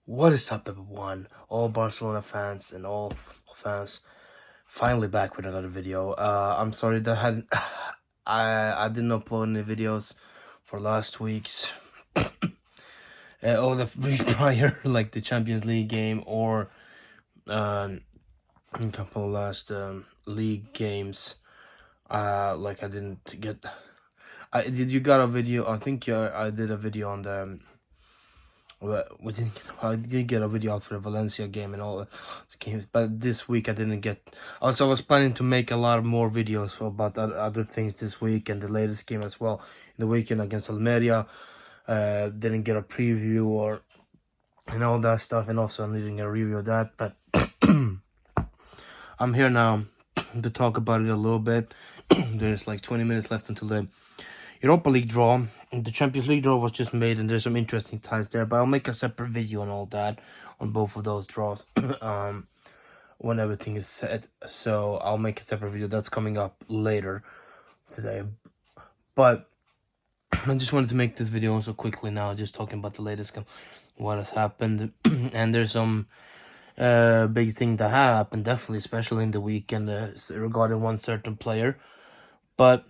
What is up, everyone? All Barcelona fans and all fans, finally back with another video. I'm sorry that I didn't upload any videos for last week's or the week prior, like the Champions League game or a couple last league games. Like I didn't get. You got a video? I think I did a video on the. I did get a video out for the Valencia game and all the games, but this week I didn't get. Also, I was planning to make a lot more videos about other things this week and the latest game as well. In the weekend against Almería, didn't get a preview or and all that stuff, and also I'm needing a review of that. But I'm here now to talk about it a little bit. There's like 20 minutes left until the Europa League draw. The Champions League draw was just made, and there's some interesting ties there. But I'll make a separate video on all that, on both of those draws, when everything is set. So I'll make a separate video that's coming up later today. But I just wanted to make this video also quickly now, just talking about the latest, what has happened, and there's some big thing that happened, definitely, especially in the weekend regarding one certain player. But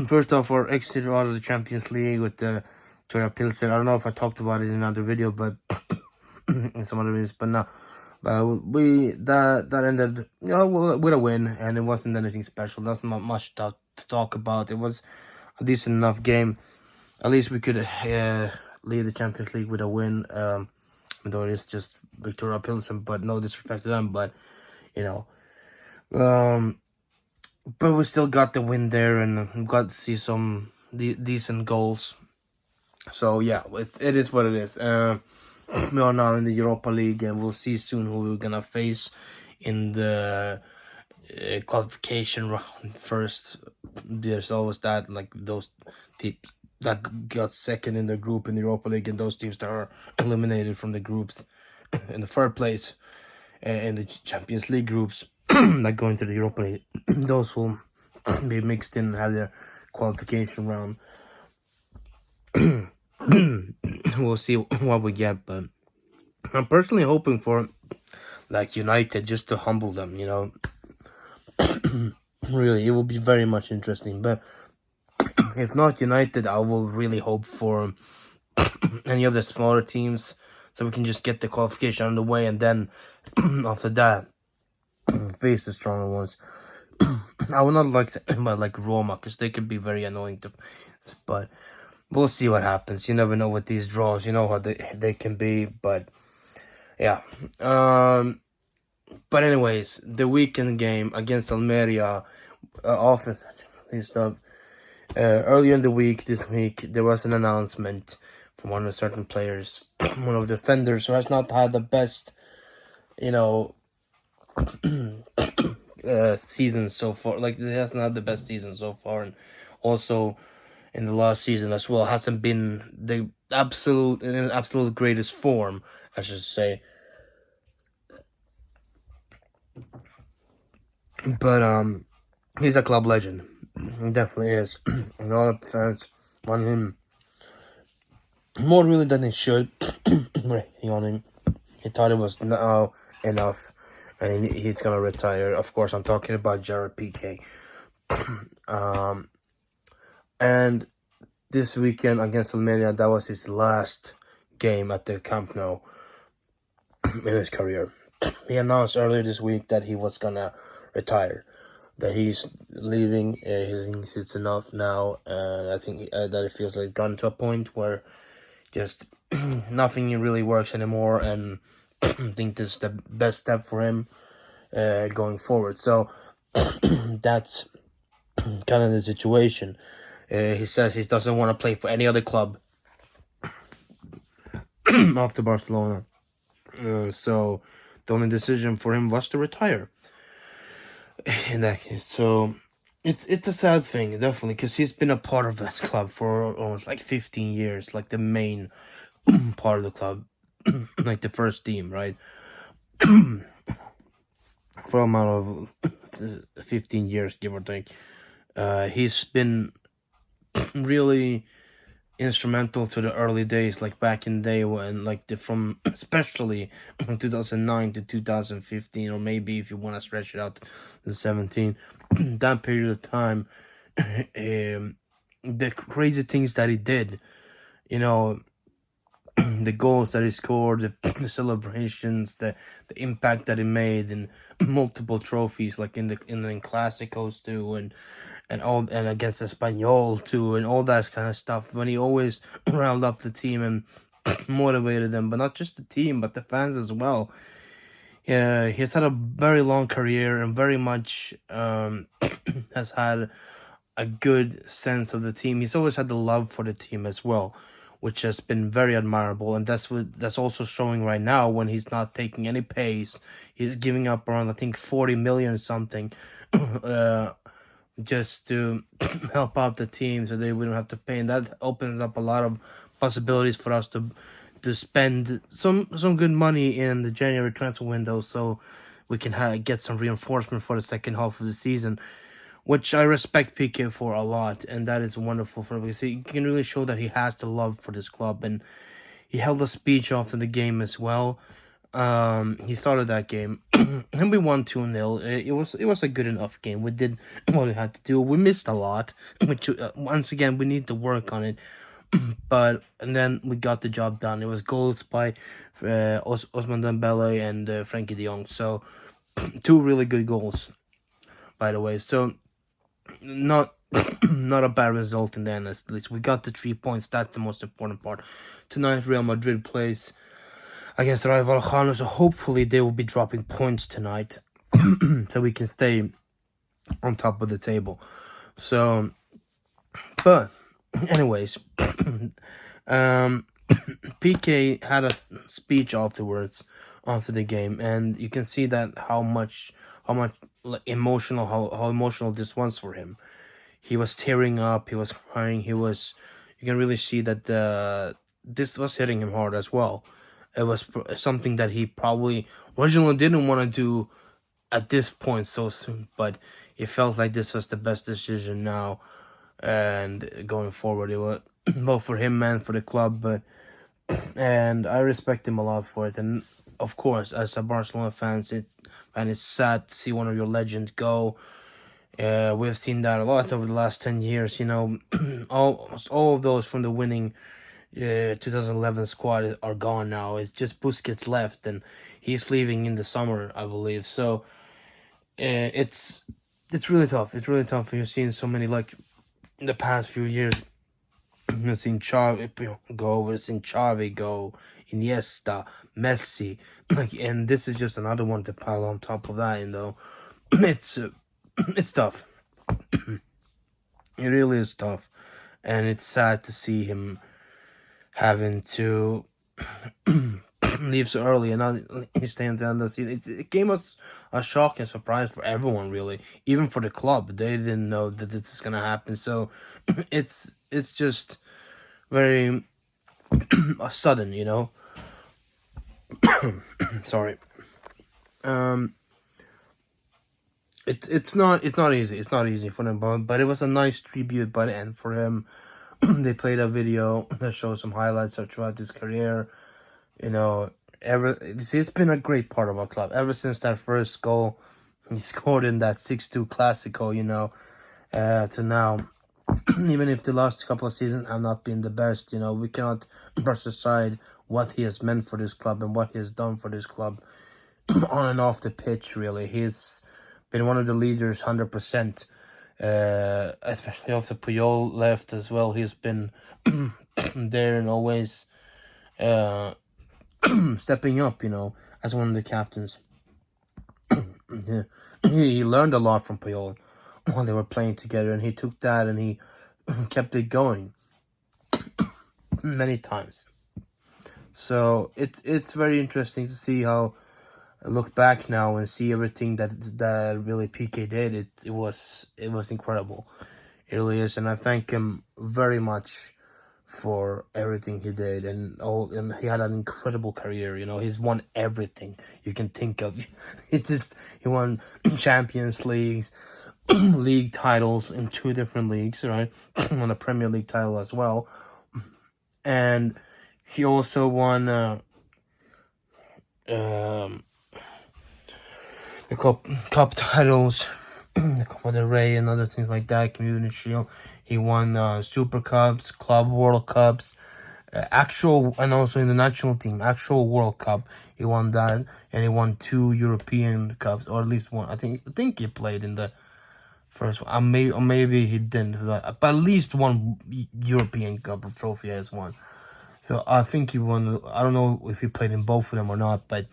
first off, our exit out of the Champions League with the Gerard Pilsen. I don't know if I talked about it in another video, but in some other videos, but no. That ended, with a win, and it wasn't anything special. That's not much to talk about. It was a decent enough game. At least we could lead the Champions League with a win. Though it is just Victoria Pilsen, but no disrespect to them, but you know, but we still got the win there, and we got to see some decent goals. So yeah, it is what it is. We are now in the Europa League, and we'll see soon who we're gonna face in the qualification round first. There's always that, like those teams that got second in the group in the Europa League, and those teams that are eliminated from the groups in the third place in the Champions League groups that go into the Europa League. Those will be mixed in and have their qualification round. We'll see what we get, but I'm personally hoping for like United, just to humble them, you know. Really, it will be very much interesting, but if not United, I will really hope for any of the smaller teams, so we can just get the qualification on the way, and then after that face the stronger ones. I would not like Roma, because they could be very annoying to face, but we'll see what happens. You never know with these draws. You know how they can be, but yeah. But anyways, the weekend game against Almería, offense and stuff. Earlier in the week, this week, there was an announcement from one of the certain players, one of the defenders who has not had the best, season so far. Like, he hasn't had the best season so far, and also in the last season as well, hasn't been the absolute greatest form, I should say. But he's a club legend. He definitely is. And all the fans want him more really than they should. On him. He thought it was now enough, and he's gonna retire. Of course, I'm talking about Gerard pique. And this weekend against Almería, that was his last game at the Camp Nou in his career. He announced earlier this week that he was gonna retire, that he's leaving. He thinks it's enough now, and I think that it feels like gone to a point where just nothing really works anymore, and I think this is the best step for him going forward. So that's kind of the situation. He says he doesn't want to play for any other club after Barcelona. So the only decision for him was to retire in that case. So it's a sad thing, definitely, because he's been a part of that club for almost like 15 years, like the main part of the club, like the first team, right? For a amount of 15 years, give or take. He's been really instrumental to the early days, like back in the day when, like, from especially 2009 to 2015, or maybe if you want to stretch it out to 17, that period of time, the crazy things that he did, you know, the goals that he scored, the celebrations, the impact that he made in multiple trophies, like in Clásicos too, and against Espanyol too, and all that kind of stuff. When he always riled up the team and motivated them, but not just the team, but the fans as well. Yeah, he's had a very long career and very much has had a good sense of the team. He's always had the love for the team as well, which has been very admirable, and that's also showing right now when he's not taking any pace. He's giving up around, I think, 40 million or something, just to help out the team, so they wouldn't have to pay, and that opens up a lot of possibilities for us to spend some good money in the January transfer window, so we can get some reinforcement for the second half of the season, which I respect Pique for a lot, and that is wonderful for him because he can really show that he has the love for this club. And he held a speech after the game as well. He started that game, and we won 2-0. It was a good enough game. We did what we had to do. We missed a lot, which once again we need to work on it. And then we got the job done. It was goals by Osman Dembele and Frankie de Jong. So 2 really good goals, by the way. So not a bad result in the end. At least we got the 3 points. That's the most important part. Tonight Real Madrid plays against Rayo Vallecano, so hopefully they will be dropping points tonight, so we can stay on top of the table. So, but anyways, PK had a speech afterwards, after the game, and you can see that how much emotional this was for him. He was tearing up, he was crying, you can really see that this was hitting him hard as well. It was something that he probably originally didn't want to do at this point so soon, but he felt like this was the best decision now and going forward. It was both for him and for the club, and I respect him a lot for it. And of course, as a Barcelona fan, it's sad to see one of your legends go. We've seen that a lot over the last 10 years. Almost all of those from the winning 2011 squad are gone now. It's just Busquets left, and he's leaving in the summer, I believe. So it's really tough. It's really tough. You've seen so many, like, in the past few years. We've seen Xavi go. We've seen Xavi go. Iniesta, Messi, and this is just another one to pile on top of that. It's tough. It really is tough, and it's sad to see him having to leave so early and not staying down the season. It came as a shock and surprise for everyone, really, even for the club. They didn't know that this is gonna happen, so it's just very sudden, Sorry. It's not easy. It's not easy for them, but it was a nice tribute by the end for him. They played a video that shows some highlights throughout his career. It's been a great part of our club ever since that first goal he scored in that 6-2 Clásico. To now. Even if the last couple of seasons have not been the best, we cannot brush aside what he has meant for this club and what he has done for this club on and off the pitch, really. He's been one of the leaders, 100%. Especially after Puyol left as well. He's been there and always stepping up, as one of the captains. He learned a lot from Puyol while they were playing together, and he took that and he kept it going many times. So it's very interesting to see how I look back now and see everything that really Pique did. It was incredible. It really is, and I thank him very much for everything he did, and he had an incredible career. He's won everything you can think of. He won Champions Leagues, league titles in 2 different leagues, right? Won a Premier League title as well. and he also won the cup titles, the Copa del Rey and other things like that, Community Shield. He won Super Cups, Club World Cups, actual, and also in the national team, actual World Cup. He won that, and he won 2 European Cups, or at least one. I think he played in the first one. Or maybe he didn't, but at least one European Cup of trophy has won. So I think he won. I don't know if he played in both of them or not, but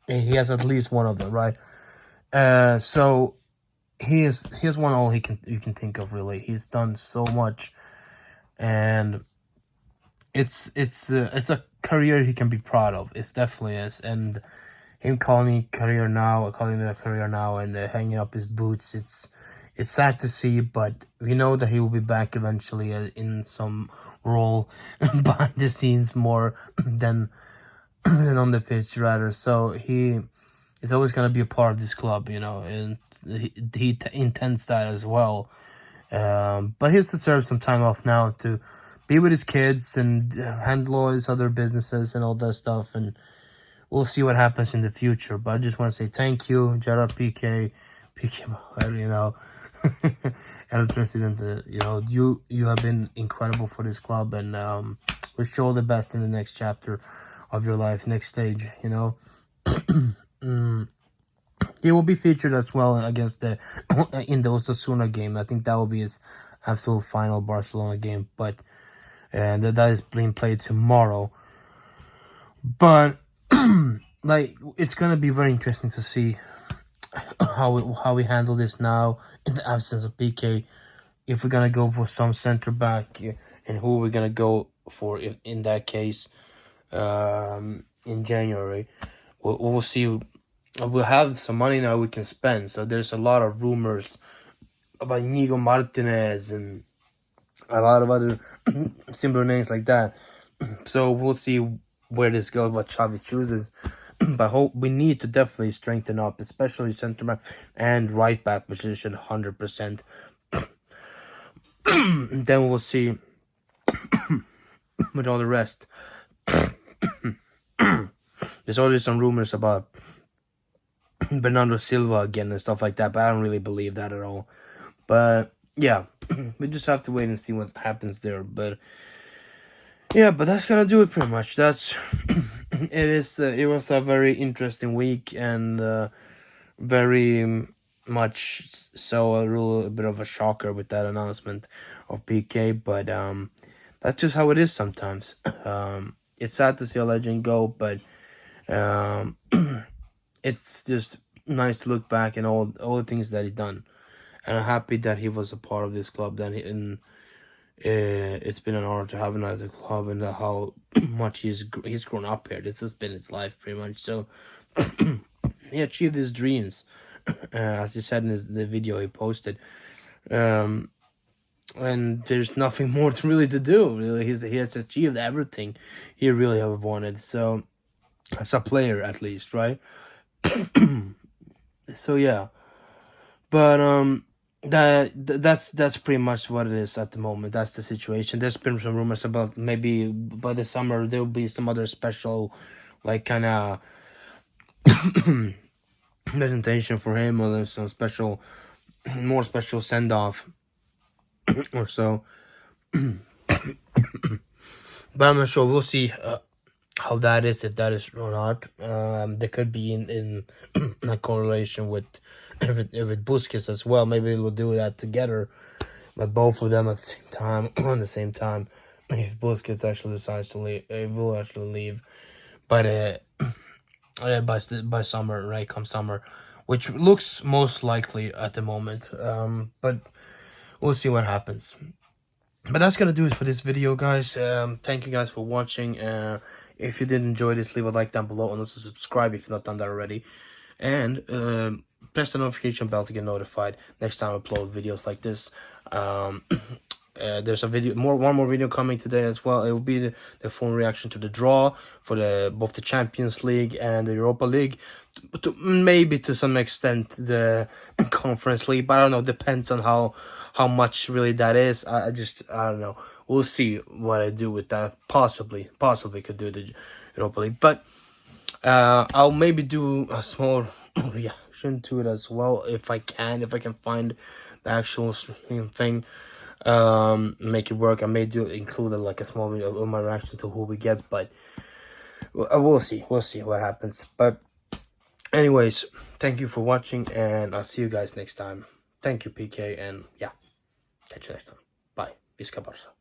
he has at least one of them, right? So he's won all you can think of, really. He's done so much, and it's a career he can be proud of. It definitely is, and him calling it a career now, and hanging up his boots. It's sad to see, but we know that he will be back eventually in some role behind the scenes more than on the pitch, rather. So he is always gonna be a part of this club, and he intends that as well. But he's deserves some time off now to be with his kids and handle all his other businesses and all that stuff, and we'll see what happens in the future. But I just want to say thank you, Gerard, pique, El President. You have been incredible for this club, and wish you all the best in the next chapter of your life, next stage. He will be featured as well against in the Osasuna game. I think that will be his absolute final Barcelona game, but that is being played tomorrow. But it's gonna be very interesting to see how we handle this now in the absence of pique. If we're gonna go for some center back, and who we're gonna go for in that case, in January, we'll see. We'll have some money now we can spend. So there's a lot of rumors about Inigo Martinez and a lot of other similar names like that. So we'll see where this goes, what Xavi chooses. But we need to definitely strengthen up, especially center back and right back position, 100%. Then we'll see with all the rest. There's always some rumors about Bernardo Silva again and stuff like that, but I don't really believe that at all. But yeah, we just have to wait and see what happens there. But yeah, but that's gonna do it pretty much. It was a very interesting week, and very much so a little bit of a shocker with that announcement of pique. But that's just how it is sometimes. It's sad to see a legend go, but it's just nice to look back and all the things that he done, and I'm happy that he was a part of this club. It's been an honor to have him at the club, and how much he's grown up here. This has been his life pretty much. So he achieved his dreams, as he said in the video he posted. And there's nothing more to do. Really, he has achieved everything he really have wanted. So as a player, at least, right? So yeah, but that's pretty much what it is at the moment. That's the situation. There's been some rumors about maybe by the summer there'll be some other special, kind of presentation for him, or there's some more special send off or so. But I'm not sure. We'll see how that is, if that is or not. There could be in a correlation with Busquets as well. Maybe we'll do that together, but both of them at the same time, on the same time. If Busquets actually decides to leave, will actually leave, but by summer, right? Come summer, which looks most likely at the moment. But we'll see what happens. But that's gonna do it for this video, guys. Thank you guys for watching. If you did enjoy this, leave a like down below, and also subscribe if you've not done that already. And press the notification bell to get notified next time I upload videos like this. There's one more video coming today as well. It will be the full reaction to the draw for both the Champions League and the Europa League, maybe to some extent the Conference League, but I don't know. Depends on how much really that is. I don't know. we'll see what I do with that. Possibly could do the Europa League, but I'll maybe do a small reaction to it as well if I can find the actual stream thing. Make it work. I may include like a small video of my reaction to who we get, but we'll see what happens. But anyways, thank you for watching, and I'll see you guys next time. Thank you, PK, and yeah, catch you next time. Bye. Visca Barça.